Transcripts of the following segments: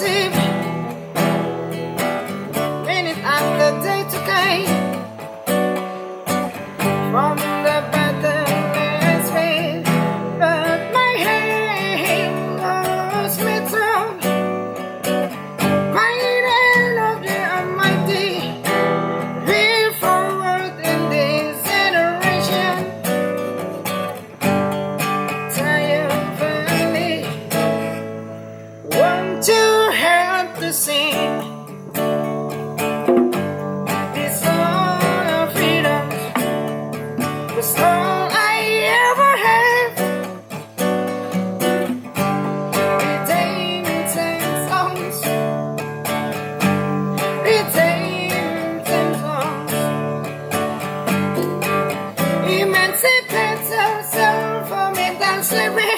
sleep, minute after day to day, from the bottomless pit, but my hand lost me through. Might end of the Almighty, we forward in this generation, triumphantly, want to help to sing this song of freedom. Was all I ever have. Retain 10 songs, retain 10 songs. Emancipate ourselves from mental slavery.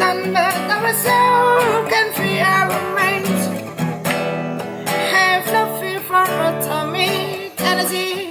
None but ourselves can free our minds. Have no fear for atomic energy.